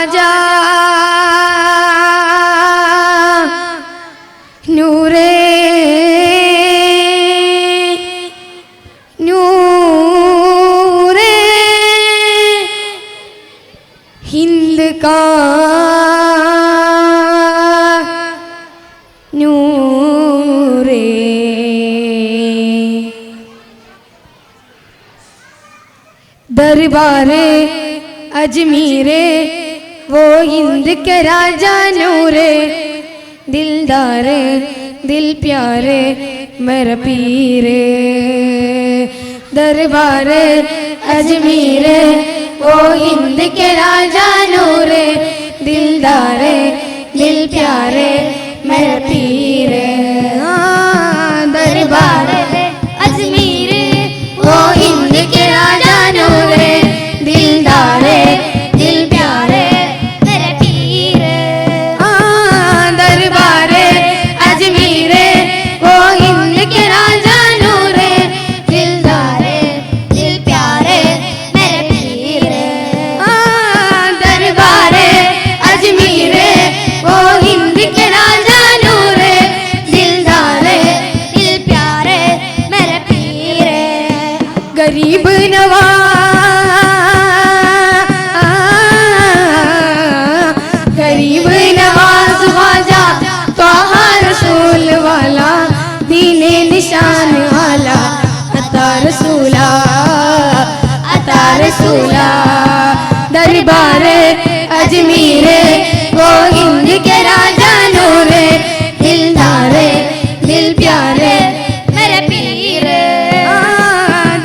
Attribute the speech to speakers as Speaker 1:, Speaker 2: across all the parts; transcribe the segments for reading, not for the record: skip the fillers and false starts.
Speaker 1: ख्वाजा नूरे नूरे हिंद का नूरे दरबारे अजमीरे वो हिंद के राजा नूरे दिलदारे दिल प्यारे मेरा पीरे दरबारे अजमीरे वो हिंद के राजा नूरे दिलदारे दिल प्यारे मेरा पीरे दरबारे अजमीरे वो हिंद के राजा नूरे दिलदारे दिल प्यारे मेरे पीरे दरबारे अजमीरे वो हिंद के राजा नूरे दिलदारे दिल प्यारे मेरे पीरे दरबारे अजमीरे वो हिंद के राजा नूरे दिलदारे दिल प्यारे मेरे पीरे गरीब नवाज गरीब नवाज ख्वाजा त्वाहा रसूल वाला दीने निशान वाला अता रसूला दरबारे अजमीरे वो हिंद के राजा नूरे दिलदारे दिल प्यारे मेरे पीरे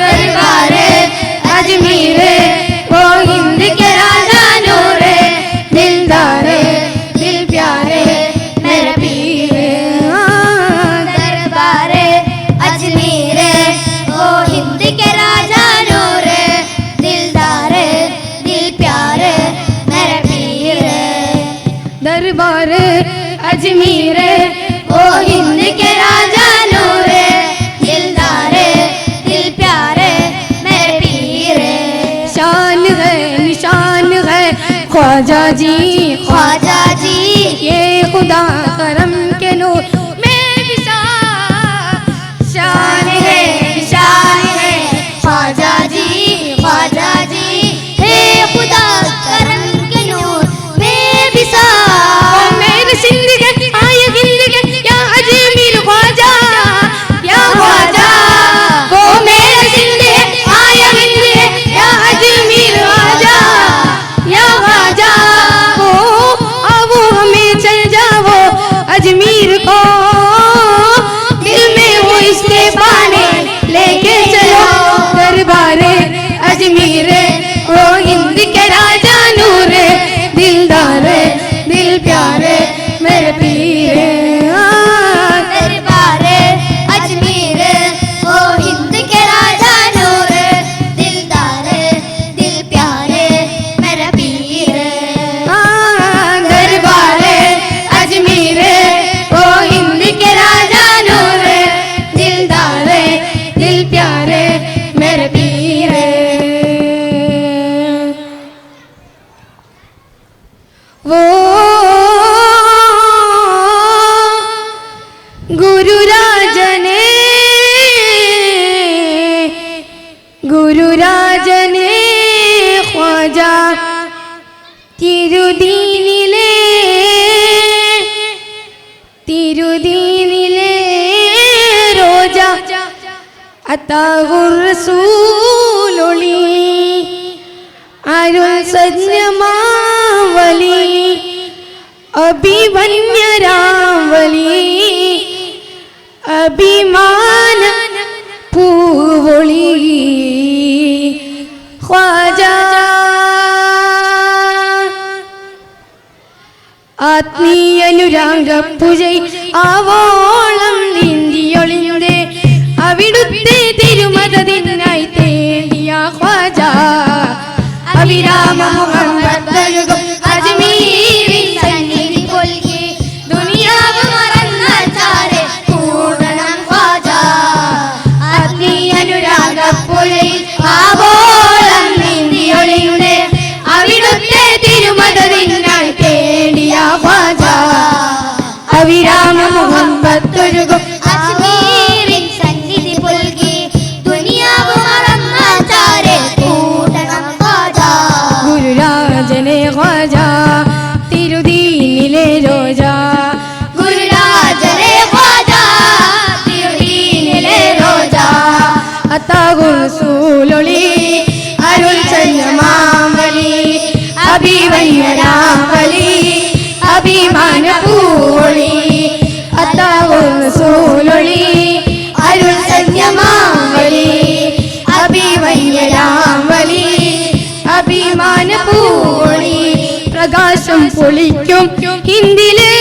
Speaker 1: दरबारे अजमीरे वो हिंद के राजा नूरे दिलदारे दिल प्यारे मेरे पीरे दरबारे अजमीरे वो हिंद के राजा नूरे दिलदारे दिल प्यारे मेरे पीरे दरबारे अजमीरे वो हिंद के राजा नूरे दिलदारे दिल प्यारे मेरे पीरे शान है निशान है ख्वाजा जी ये खुदा करम के नूर में विशाल शान है निशान है ख्वाजा जी हे खुदा करम के नूर में विशाल मेरे जिंदगी आए जिंदगी या अजमीर ख्वाजा या ख्वाजा वो मेरे जिंदगी आए जिंदगी या अजमीर ख्वाजा या ख्वाजा वो अब हमें चल जाओ अजमीर को दिल में वो इसके पाने लेके चलो दरबारे अजमीरे वो हिंद के राजा नूरे दिलदारे दिल प्यारे मेरे पीरे दरबारे अजमीरे वो हिंद के राजा नूरे दिलदारे दिल प्यारे मेरे पीरे दरबारे अजमीरे वो हिंद के राजा नूरे दिलदारे दिल प्यारे मेरे पीरे वो गुरु राजने ख्वाजा തിരുദീനിലെ റോജ അതാഹുർ റസൂലൊളി അരുൾ സജ്ഞമാവലി അഭിമന്യരാവലി അഭിമാന പൂവൊളി ഖ്വാജ ആത്മീയനുരാഗ പൂജൈ ആവോളം നീന്തിയൊളിയുടെ അവിടുത്തെ തിരുമതത്തിനായി തേടിയ ഖ്വാജ അവിരാമ മുഹമ്മദ് അജ്മീരിൻ സന്നിധി കൊൽകി ദുനിയാവ് മറന്ന ചാരെ കൂടണം ഖ്വാജ ആത്മീയനുരാഗ പൂജൈ ആവോളം നീന്തിയൊളിയുടെ അവിടുത്തെ തിരുമതത്തിനായി അത്താഹുർ റസൂലൊളി അരുൾ ചന്ദ്രമാവലി അഭിവന്യരാവലി അഭിമാന പൂളി അത്താഹുർ റസൂലൊളി അരുൾ ചന്ദ്രമാവലി അഭിവന്യരാവലി അഭിമാന പൂളി പ്രകാശം പൊളിക്കും ഹിന്ദില്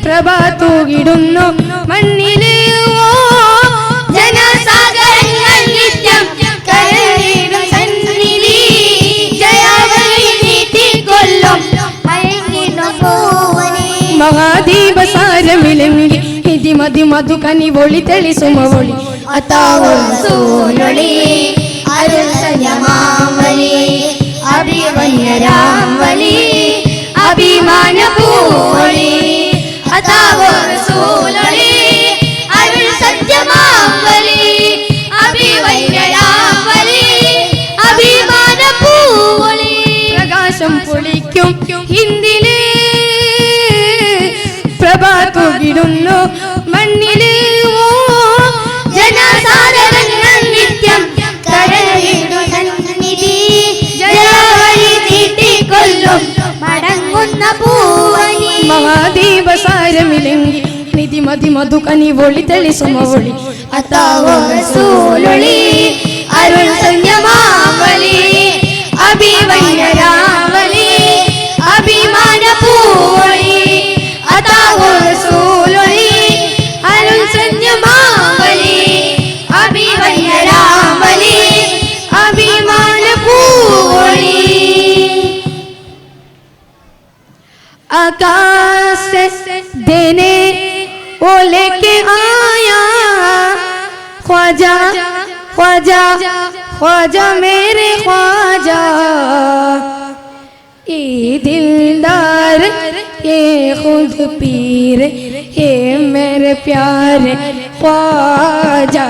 Speaker 1: പ്രഭ തൂകിടുന്നു മണ്ണില് ജനസാഗരങ്ങൾ നിത്യം കരളിടും സന്നിധി ജയാവലി നീട്ടിക്കൊള്ളും മഹാദീപസാരമിലങ്കി ഹിതിമതി മധുകനി ഒളി തെളിസുമൊളി അത്താഹുർ റസൂലൊളി അരുൾ ചന്ദ്രമാവലി അഭിവന്യരാവലി അഭിമാന പൂളി അത്താഹുർ റസൂലൊളി അരുൾ സത്യമാവലി അഭിവന്യരാവലി അഭിമാന പൂളി പ്രകാശം പൊളിക്കും ഹിന്ദില് പ്രഭ തൂകിടുന്നു മണ്ണില് ജനസാഗരങ്ങൾ നിത്യം കരളിടും സന്നിധി ജയാവലി നീട്ടിക്കൊള്ളും മടങ്ങുന്ന പൂവനി മഹാദീപസാരമിലങ്കി നിധിമതി മധുകനി ഒളി തെളിസുമൊളി അത്താഹുർ റസൂലൊളി അരുൾ സന്ധ്യമാവലി അഭിവന്യരാവലി അഭിമാന പൂളി അത്താഹുർ റസൂലൊളി അരുൾ സന്ധ്യമാവലി അഭിവന്യരാവലി അഭിമാന പൂളി आकाश देने वो लेके आया ख्वाजा ख्वाजा ख्वाजा मेरे ख्वाजा ये दिलदार ये खुद पीर ये मेरे प्यारे ख्वाजा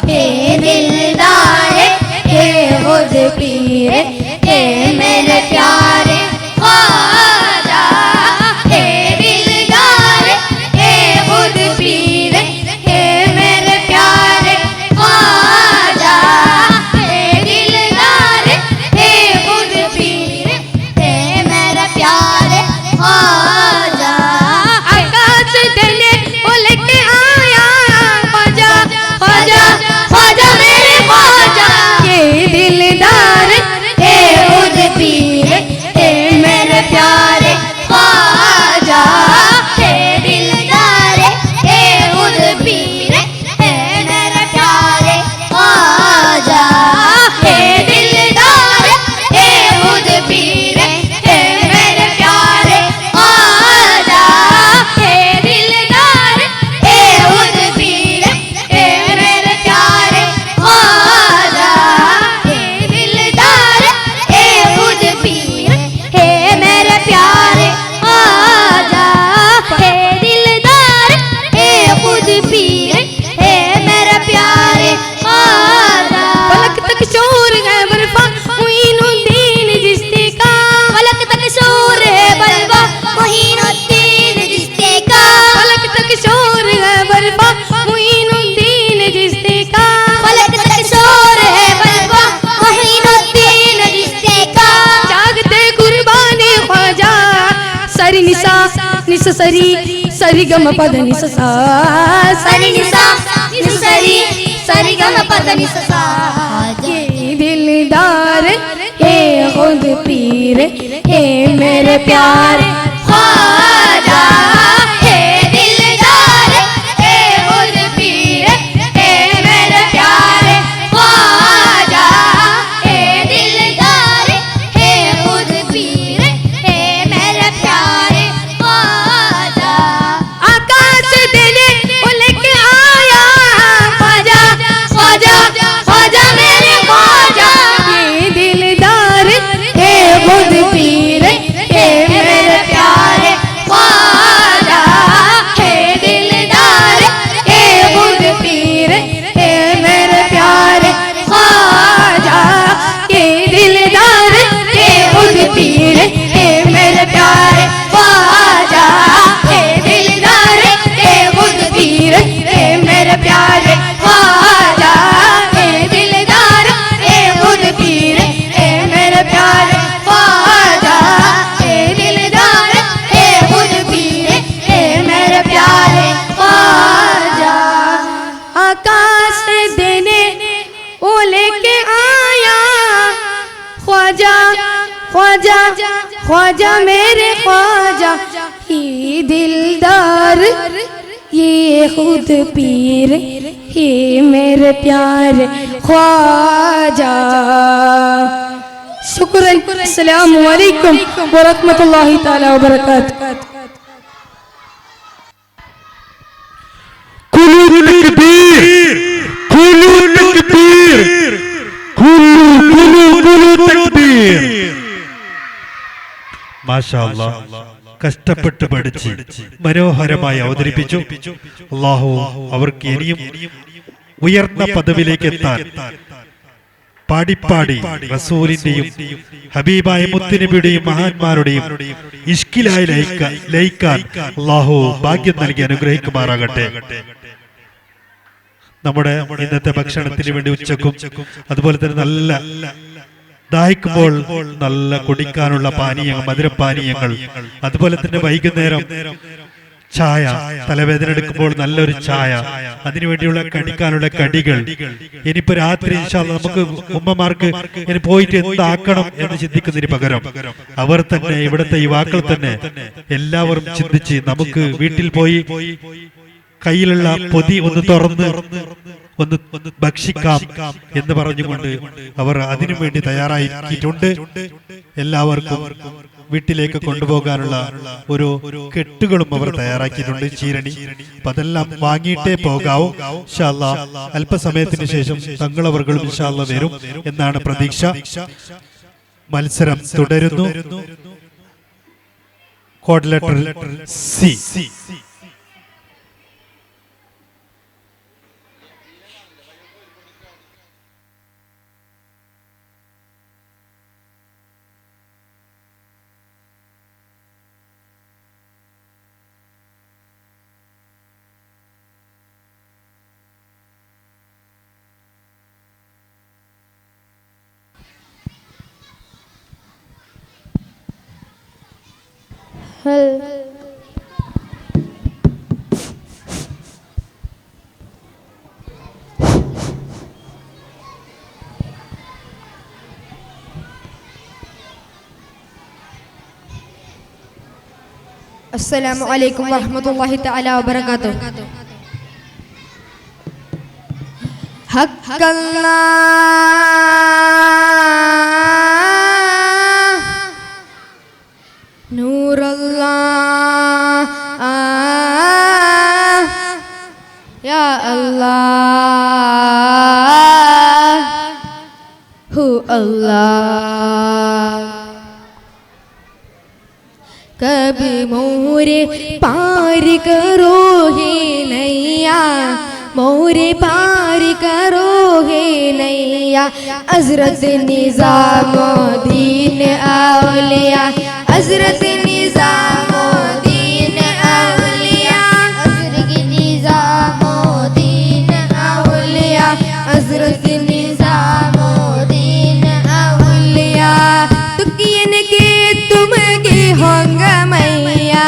Speaker 1: ये दिलदार ये खुद पीर ये मेरे प्यारे ख्वाजा हे दिलदार हे खुद पीर हे मेरे प्यारे ख्वाजा हे दिलदार हे खुद पीर हे मेरे प्यारे ख्वाजा आकाश देने वो लेके आया ख्वाजा ख्वाजा ख्वाजा मेरे ख्वाजा ये दिलदार हे खुद पीर हे मेरे प्यारे ख्वाजा हे दिलदार हे खुद पीर हे मेरे प्यारे ख्वाजा हे दिलदार हे खुद पीर हे मेरे प्यारे ख्वाजा हे दिलदार हे खुद पीर हे मेरे प्यारे ख्वाजा हे दिलदार हे खुद पीर हे मेरे प्यारे ख्वाजा हे दिलदार हे खुद पीर हे मेरे प्यारे ख्वाजा पलक तक शोर है बलवा मोइनुद्दीन चिश्ती का पलक तक शोर है बलवा मोइनुद्दीन चिश्ती का पलक तक शोर है बलवा मोइनुद्दीन चिश्ती का पलक तक शोर है बलवा मोइनुद्दीन चिश्ती का जागते कुर्बानी ख्वाजा सरी निसा निस सरी सरी गम पद निस सा सरी निसा निस सरी सरी गम पद निस सा ये दिलदार हे खुद पीर हे मेरे प्यारे ख्वाजा हे दिलदार हे खुद पीर हे मेरे प्यारे ख्वाजा हे दिलदार हे खुद पीर हे मेरे प्यारे ख्वाजा आकाश देने वो लेके आया ख्वाजा ख्वाजा ख्वाजा मेरे ख्वाजा ये दिलदार हे खुद पीर हे मेरे प्यारे ख्वाजा मेरे ख्वाजा ही दिलदार, ये खुद पीर ही मेरे प्यार ख्वाजा। शुक्रन। अस्सलामु अलैकुम व रहमतुल्लाहि तआला व बरकातहू।
Speaker 2: മാഷാഅല്ലാഹ്, കഷ്ടപ്പെട്ട് പഠിച്ച് മനോഹരമായി അവതരിപ്പിച്ചു. അല്ലാഹു അവർക്ക് ഇനിയും ഉയർന്ന പദവിയിലേക്ക് എത്താൻ പാടിപ്പാടി റസൂലിന്റെയും ഹബീബായ മുത്തുനബിയുടെയും മഹാന്മാരുടെയും ഇഷ്കിലായി ലയിക്കാൻ അല്ലാഹു ഭാഗ്യം നൽകി അനുഗ്രഹിക്കുമാറാകട്ടെ. നമ്മുടെ ഇന്നത്തെ ഭക്ഷണത്തിന് വേണ്ടി ഉച്ചക്കും അതുപോലെ തന്നെ നല്ല ദാഹിക്കുമ്പോൾ നല്ല കുടിക്കാനുള്ള പാനീയങ്ങൾ, മധുരപാനീയങ്ങൾ, അതുപോലെ തന്നെ വൈകുന്നേരം ചായ, തലവേദന എടുക്കുമ്പോൾ നല്ലൊരു ചായ, അതിനുവേണ്ടിയുള്ള കടിക്കാനുള്ള കടികൾ. ഇനിയിപ്പോ രാത്രി ഇൻഷാ അല്ലാഹ് നമുക്ക് ഉമ്മമാർക്ക് ഇനി പോയിട്ട് എന്താക്കണം എന്ന് ചിന്തിക്കുന്നതിന് പകരം അവർ തന്നെ, ഇവിടുത്തെ യുവാക്കൾ തന്നെ എല്ലാവരും ചിന്തിച്ച് നമുക്ക് വീട്ടിൽ പോയി കയ്യിലുള്ള പൊതി ഒന്ന് തുറന്ന് ഒന്ന് ഭക്ഷിക്കാം എന്ന് പറഞ്ഞുകൊണ്ട് അവർ അതിനു വേണ്ടി തയ്യാറാക്കിയിട്ടുണ്ട്. എല്ലാവർക്കും വീട്ടിലേക്ക് കൊണ്ടുപോകാനുള്ള ഒരു കെട്ടുകളും അവർ തയ്യാറാക്കിയിട്ടുണ്ട്, ചീരണി. അപ്പൊ അതെല്ലാം വാങ്ങിയിട്ടേ പോകാവൂ. ഇൻഷാ അല്ലാഹ് അല്പസമയത്തിന് ശേഷം തങ്ങളവർകളും ഇൻഷാ അല്ലാഹ് വരും എന്നാണ് പ്രതീക്ഷ. മത്സരം തുടരുന്നു. Code letter C.
Speaker 1: अस्सलामु अलैकुम वरहमतुल्लाहि तआला वबरकातुहू। हक़्क़ल्लाह नूरल्लाह या अल्लाह हु अल्लाह। कब मोरे पार करो हे नैया, मोरे पार करो हे नैया। हज़रत निज़ामुद्दीन औलिया, हज़रत निज़ामुद्दीन औलिया, हज़रत निज़ामुद्दीन औलिया, हज़रत निज़ामुद्दीन औलिया। तुकियन के तुम के होंगे मैया,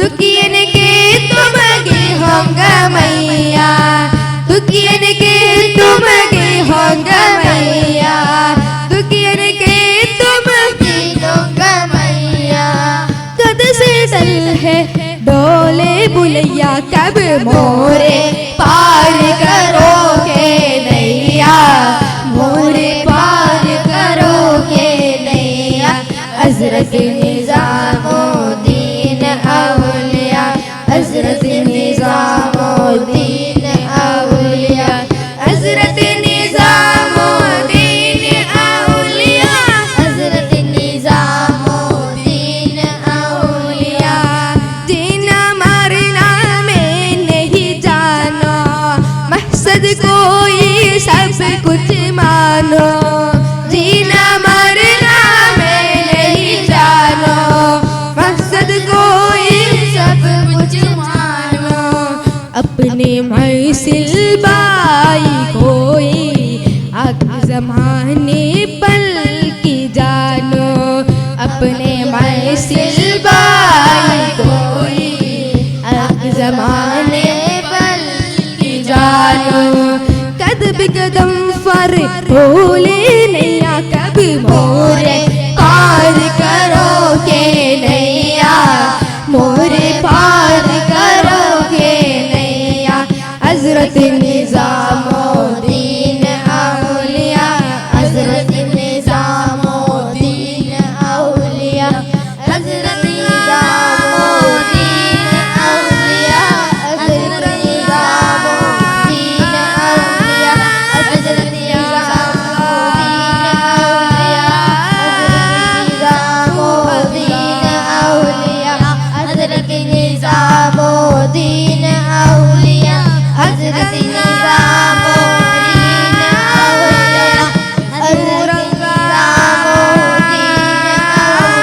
Speaker 1: तुकियन के तुम के होंगे मैया, तुकियन के तुम के होंगे मैया, तुकियन के तुम के होंगे मैया। कद से डल है डोले बुलैया, कब मोरे पार करोगे नैया, मोरे पार करोगे नैया। हज़रत निज़ामुद्दीन औलिया, हज़रत निज़ामुद्दीन औलिया, हज़रत निज़ामुद्दीन औलिया, हज़रत निज़ामुद्दीन औलिया। जीना मरना में नहीं जानो, मकसद कोई सब कुछ मानो। जीना मरना में नहीं जानो, मकसद कोई सब कुछ मानो। अपने महसिल बाई कोई आग ज़माने पल की जानो, अपने महसिल बाई कोई आग ज़माने पल की जानो। कदम कदम पर भूले नैया, कब मोरे पार करोगे नैया मोरे पार करोगे नैया हजरत निजामुद्दीन औलिया हजरत निजामुद्दीन औलिया हजरत निजामुद्दीन औलिया हजरत निजामुद्दीन औलिया हजरत निजामुद्दीन औलिया हजरत निजामुद्दीन औलिया हजरत निजामुद्दीन औलिया हजरत निजामुद्दीन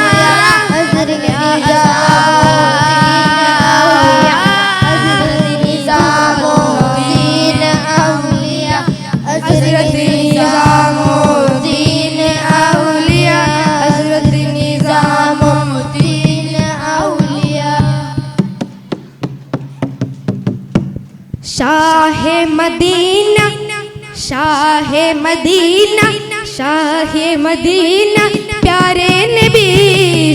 Speaker 1: औलिया हजरत निजामुद्दीन औलिया हजरत निजामुद्दीन औलिया हजरत निजामुद्दीन औलिया Shah Medina Shah Medina Shah Medina प्यारे नबी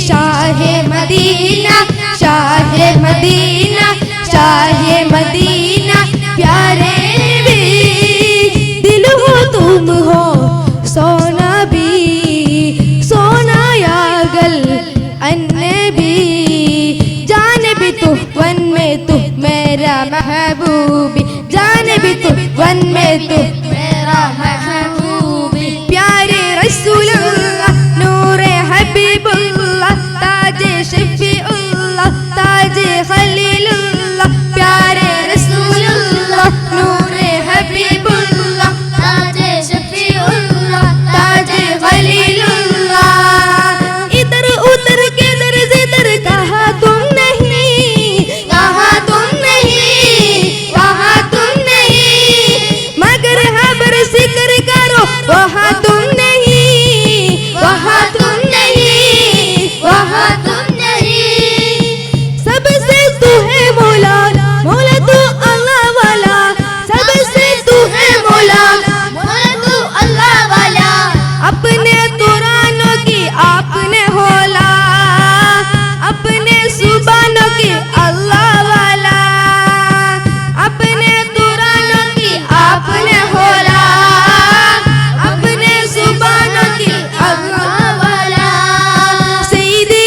Speaker 1: Shah Medina Shah Medina Shah Medina प्यारे नबी दिल हो तुम हो सोना भी सोना यागल अन्नबी जान भी तू वन में तू मेरा महबूबी जान भी तू वन में तू मेरा महबूबी प्यारे रसूलुल्लाह नूरे हबीबुल्लाह ताजे शफीउल्लाह ताजे खलीलुल्लाह प्यारे रसूलुल्लाह नूरे हबीबुल्लाह ताजे शफीउल्लाह ताजे खलीलुल्लाह इधर उधर किधर जिधर कहा तुम नहीं कहा तुम नहीं कहा तुम नहीं मगर खबर जिक्र करो वहाँ तुम नहीं वहाँ तुम नहीं वहाँ तुम नहीं सबसे तू है मौला मौला तू अल्लाह वाला सबसे तू है मौला मौला तू अल्लाह वाला अपने तुरानों की आपने होला अपने सुबानों की अल्लाह वाला अपने तुरानों की आपने होला अपने सुबानों की अल्लाह वाला सईदी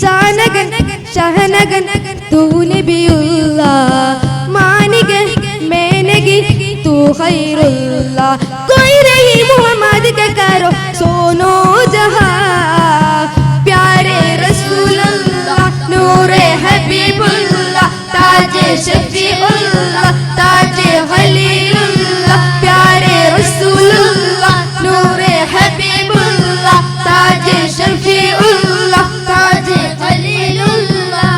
Speaker 1: शाहनगन शाहनगन तूने भी अल्लाह मानिग मैंने गी तू खैरुल्लाह कोई नहीं मोहम्मद का करो सोनो जहां प्यारे रसूलुल्लाह नूरे हबीबुल्लाह ताजे शफीउल्लाह ताजे खलीलुल्लाह प्यारे रसूलुल्लाह नूरे हबीबुल्लाह ताजे शफीउल्लाह ताजे खलीलुल्लाह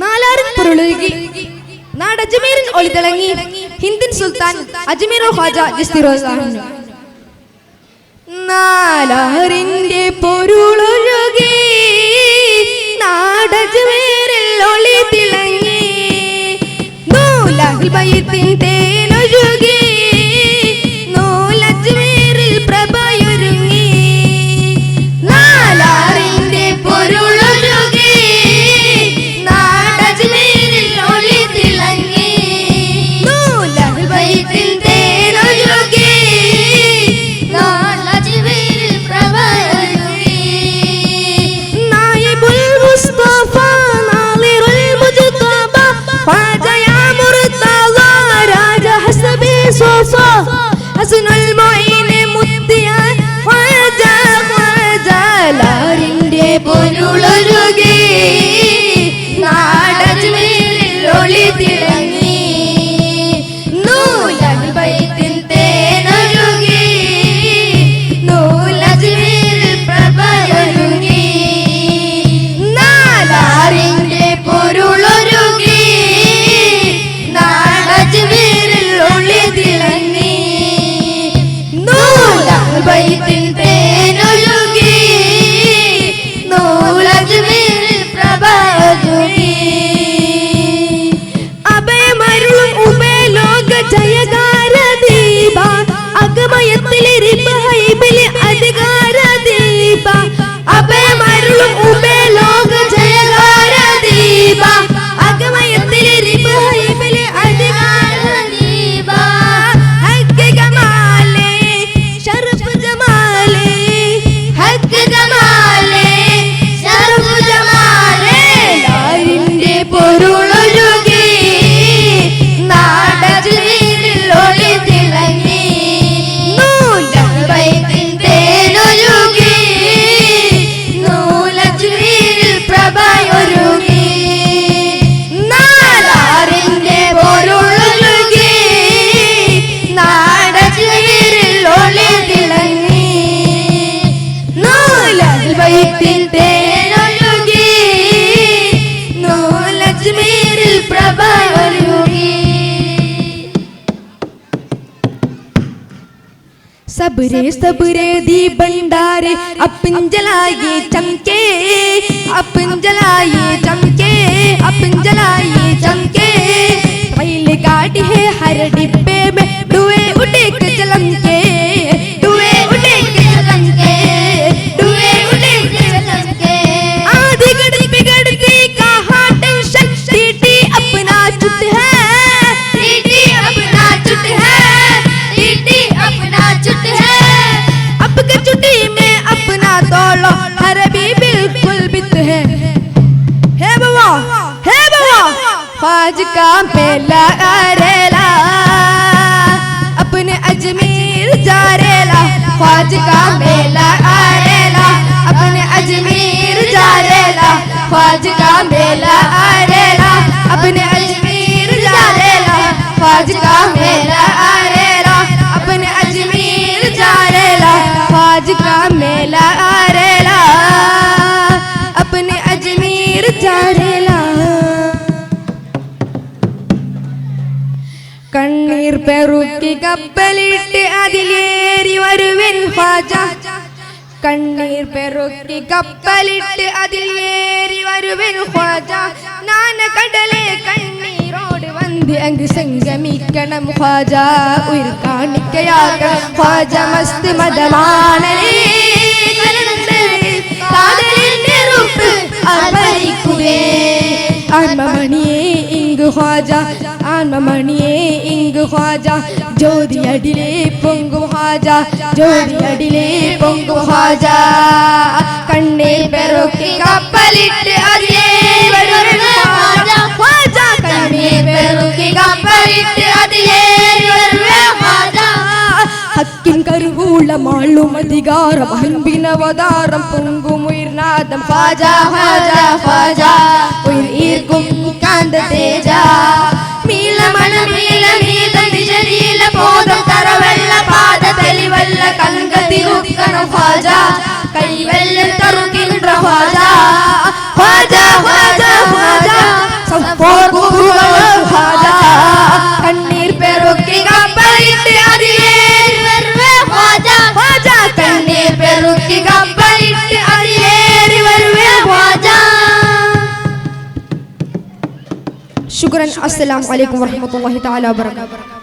Speaker 1: നാലാറും പൊരുളുകി നാട് അജ്മീരിൻ ഒളിതിളങ്ങി ഹിന്ദൻ സുൽത്താൻ അജ്മീർ ഖ്വാജ ചിശ്തി റളിയല്ലാഹു നാലാറിന്റെ പൊരുളൊഴുകി നാട് അജ്മീരിൽ ഒളിതിളങ്ങി നൂലഹുൽ ബൈത്തിൻ തേനൊഴുകി നൂൽ അജ്മീരിൽ പ്രഭയൊരുങ്ങി നാലാറിന്റെ പൊരുളൊഴുകി सबरे सबरे दी भंडारे अपन जलाइए चमके, अपन जलाइए चमके, अपन जलाइए चमके। पहले गाड़ी है हर डिब्बे में धुएं उड़े के चलमके, धुएं उड़े के चलमके, धुएं उड़े के चलमके। आधी गड़ी बिगड़ती कहाँ टेंशन, टीटी अपना चुट है, टीटी अपना चुट है, टीटी अपना चुट है। अब के चुटी में अपना तोलो हर भी बिल्कुल बित है बाबा, है बाबा। ख्वाज का मेला आरेला अपने अजमेर जारेला, ख्वाज का मेला आरेला अपने अजमेर जारेला, ख्वाज का मेला आरेला अपने अजमेर जारेला, ख्वाज का मेला आरेला अपने अजमेर जारेला, ख्वाज का मेला आरेला अपने अजमेर जारेला। കണ്ണീർ പെറുക്കി കപ്പലിട്ട് അതിലേറി വരുവൻ ഖ്വാജ, കണ്ണീർ പെറുക്കി കപ്പലിട്ട് അതിലേറി വരുവൻ ഖ്വാജ। നാനകടലെ കണ്ണീരോട് വന്ന് അങ്ങ് സംഗമിക്കണം ഖ്വാജ, ഉയർ കാണിക്കയാകണം ഖ്വാജ മസ്ത് മദമാണലേ കാതലിൻ നെറുപ്പ് അർപ്പണിക്കുവേ। ആൺമണിയേ ഇങ്ക് ഖ്വാജ, ആൺമണിയേ ഇങ്ക് ഖ്വാജ, ജ്യോതിയടിലേ പൊങ്കും ഖ്വാജ, ജ്യോതിയടിലേ പൊങ്കും ഖ്വാജ। കണ്ണീർ പെറുക്കി കപ്പലിട്ട് അതിലേറി വരുവൻ ഖ്വാജ, ഖ്വാജ കണ്ണീർ പെറുക്കി കപ്പലിട്ട് അതിലേറി വരുവൻ ഖ്വാജ। ഹക്കിൻ കരുവൂളമാളും അധികാരം അൻപിനവതാരം പൊങ്കും ഉയർനാദം ഖ്വാജ, ഖ്വാജ ഖ്വാജ ഉയർ ഈർക്കും കാന്ത തേജ। മീലമീതം ദിശരീല ബോധം തറവെള്ള പാത തെളിവെള്ള കൺകതിരുക്കണം ഖ്വാജ, കൈവെല്ലം തറുകിன்ற ഖ്വാജ, ഖ്വാജ ഖ്വാജ ഖ്വാജ ഖ്വാജ। കണ്ണീർ പെറുക്കി കപ്പലിട്ട് അതിലേറി വരുവേ ഖ്വാജ, ഖ്വാജ കണ്ണീർ പെറുക്കി കപ്പലിട്ട് അതിലേറി വരുവേ ഖ്വാജ। ശുക്രൻ. അസ്സലാമു അലൈക്കും വറഹ്മത്തുള്ളാഹി തആല വബറകാതുഹു।